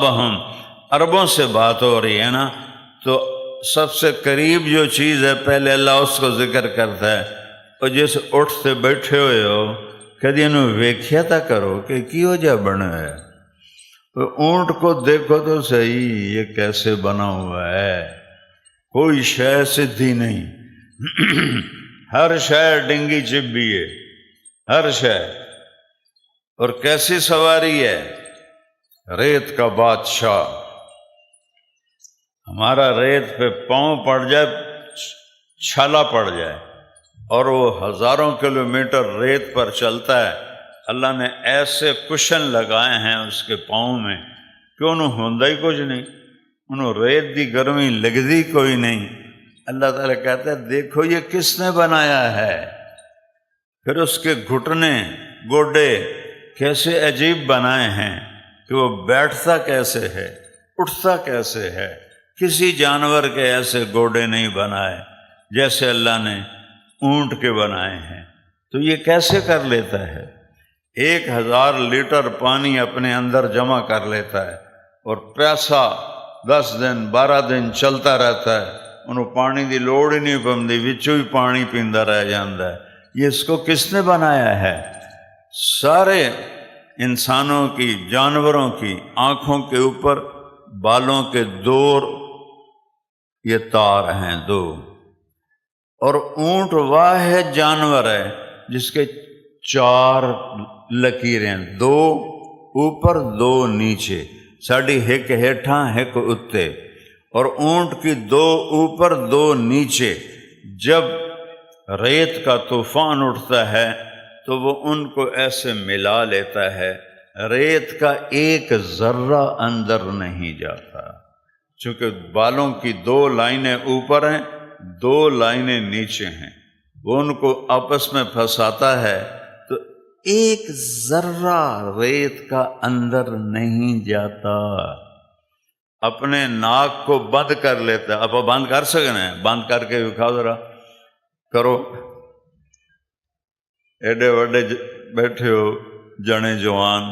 ہم عربوں سے بات ہو رہی ہے نا، تو سب سے قریب جو چیز ہے پہلے اللہ اس کو ذکر کرتا ہے۔ اور جس اٹھتے بیٹھے ہوئے ہو کدی انہوں ویکھیا تا کرو کہ کیوں جا بنا ہے، اونٹ کو دیکھو تو صحیح یہ کیسے بنا ہوا ہے، کوئی شے سدھی نہیں ہر شے ڈنگی چبی ہے، ہر شے۔ اور کیسی سواری ہے، ریت کا بادشاہ۔ ہمارا ریت پہ پاؤں پڑ جائے، چھالا پڑ جائے، اور وہ ہزاروں کلومیٹر ریت پر چلتا ہے، اللہ نے ایسے کشن لگائے ہیں اس کے پاؤں میں کہ انہوں ہوندا ہی کچھ نہیں، انہوں ریت دی گرمی لگدی کوئی نہیں۔ اللہ تعالیٰ کہتا ہے دیکھو یہ کس نے بنایا ہے۔ پھر اس کے گھٹنے گوڈے کیسے عجیب بنائے ہیں کہ وہ بیٹھتا کیسے ہے، اٹھتا کیسے ہے۔ کسی جانور کے ایسے گوڈے نہیں بنائے جیسے اللہ نے اونٹ کے بنائے ہیں۔ تو یہ کیسے کر لیتا ہے؟ 1000 لیٹر پانی اپنے اندر جمع کر لیتا ہے، اور پیاسا 10 دن 12 دن چلتا رہتا ہے، انہوں پانی دی لوڑ ہی نہیں پندی، وچوں ہی پانی پیندا رہ جاندا ہے۔ یہ اس کو کس نے بنایا ہے؟ سارے انسانوں کی، جانوروں کی آنکھوں کے اوپر بالوں کے 2 یہ تار ہیں 2، اور اونٹ واحد جانور ہے جس کے 4 لکیریں، 2 اوپر 2 نیچے، ساڑی ایک ہیٹھاں ایک اتے، اور اونٹ کی 2 اوپر 2 نیچے۔ جب ریت کا طوفان اٹھتا ہے تو وہ ان کو ایسے ملا لیتا ہے، ریت کا ایک ذرہ اندر نہیں جاتا، چونکہ بالوں کی 2 لائنیں اوپر ہیں، 2 لائنیں نیچے ہیں، وہ ان کو آپس میں پھنساتا ہے، تو ایک ذرہ ریت کا اندر نہیں جاتا۔ اپنے ناک کو بند کر لیتا ہے، آپ بند کر سکتے ہیں؟ بند کر کے دکھاؤ ذرا، کرو۔ ایڈے وڈے بیٹھے ہو جنے جوان،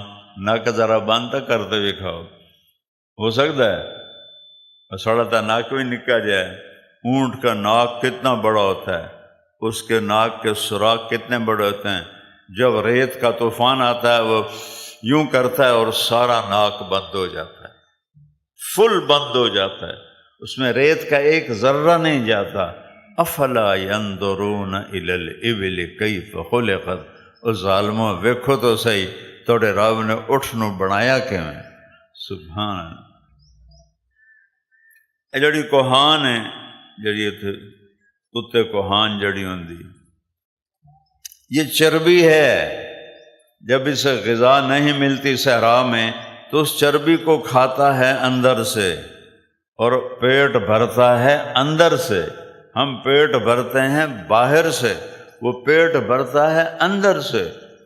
ناک ذرا بند تک کرتے دکھاؤ، ہو سکتا ہے؟ سڑا تھا ناک بھی نکا جائے۔ اونٹ کا ناک کتنا بڑا ہوتا ہے، اس کے ناک کے سوراخ کتنے بڑے ہوتے ہیں۔ جب ریت کا طوفان آتا ہے وہ یوں کرتا ہے اور سارا ناک بند ہو جاتا ہے، فل بند ہو جاتا ہے، اس میں ریت کا ایک ذرہ نہیں جاتا۔ افلا ينظرون الى الابل کیف خلقت، اس ظالموں ویکھو تو صحیح توڑے رب نے اٹھ نو بنایا کیویں۔ سبحان اللہ۔ اے جڑی کوہان ہے، جڑی اتنے کوہان جڑی ہوندی، یہ چربی ہے۔ جب اسے غذا نہیں ملتی صحرا میں تو اس چربی کو کھاتا ہے اندر سے، اور پیٹ بھرتا ہے اندر سے۔ ہم پیٹ بھرتے ہیں باہر سے، وہ پیٹ بھرتا ہے اندر سے۔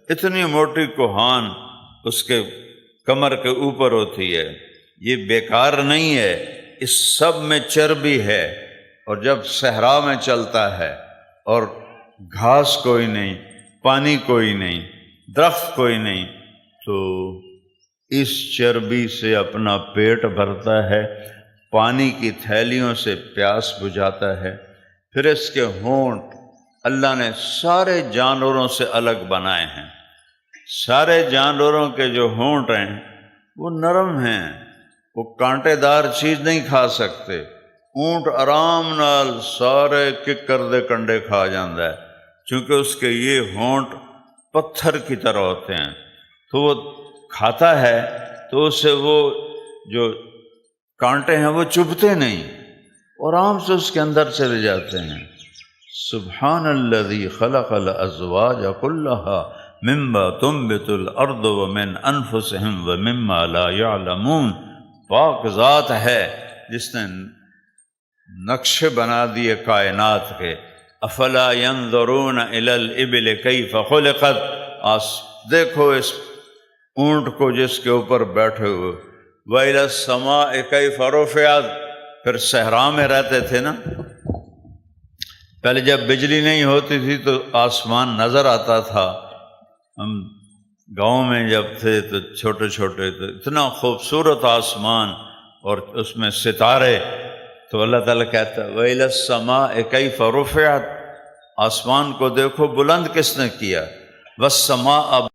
اتنی موٹی کوہان اس کے کمر کے اوپر ہوتی ہے۔ یہ بیکار نہیں ہے، اس سب میں چربی ہے۔ اور جب صحرا میں چلتا ہے اور گھاس کوئی نہیں، پانی کوئی نہیں، درخت کوئی نہیں، تو اس چربی سے اپنا پیٹ بھرتا ہے، پانی کی تھیلیوں سے پیاس بجھاتا ہے۔ پھر اس کے ہونٹ اللہ نے سارے جانوروں سے الگ بنائے ہیں۔ سارے جانوروں کے جو ہونٹ ہیں وہ نرم ہیں، وہ کانٹے دار چیز نہیں کھا سکتے۔ اونٹ آرام نال سارے ککر دے کنڈے کھا جاندہ ہے، چونکہ اس کے یہ ہونٹ پتھر کی طرح ہوتے ہیں، تو وہ کھاتا ہے تو اسے وہ جو کانٹے ہیں وہ چبھتے نہیں، آرام سے اس کے اندر چلے جاتے ہیں۔ سبحان الذی خلق الازواج كلها مما تنبت الارض ومن انفسهم ومما لا يعلمون۔ پاک ذات ہے جس نے نقشے بنا دیے کائنات کے۔ افلا ينظرون الى الابل كيف خلقت، دیکھو اس اونٹ کو جس کے اوپر بیٹھے ہوئے۔ وَإِلَى السَّمَاءِ كَيْفَ رُفِعَتْ، پھر صحرا میں رہتے تھے نا، پہلے جب بجلی نہیں ہوتی تھی تو آسمان نظر آتا تھا، ہم گاؤں میں جب تھے تو چھوٹے چھوٹے تو اتنا خوبصورت آسمان اور اس میں ستارے، تو اللہ تعالیٰ کہتا ہے وَإِلَى السَّمَاءِ كَيْفَ رُفِعَتْ، آسمان کو دیکھو بلند کس نے کیا، وَالسَّمَاءَ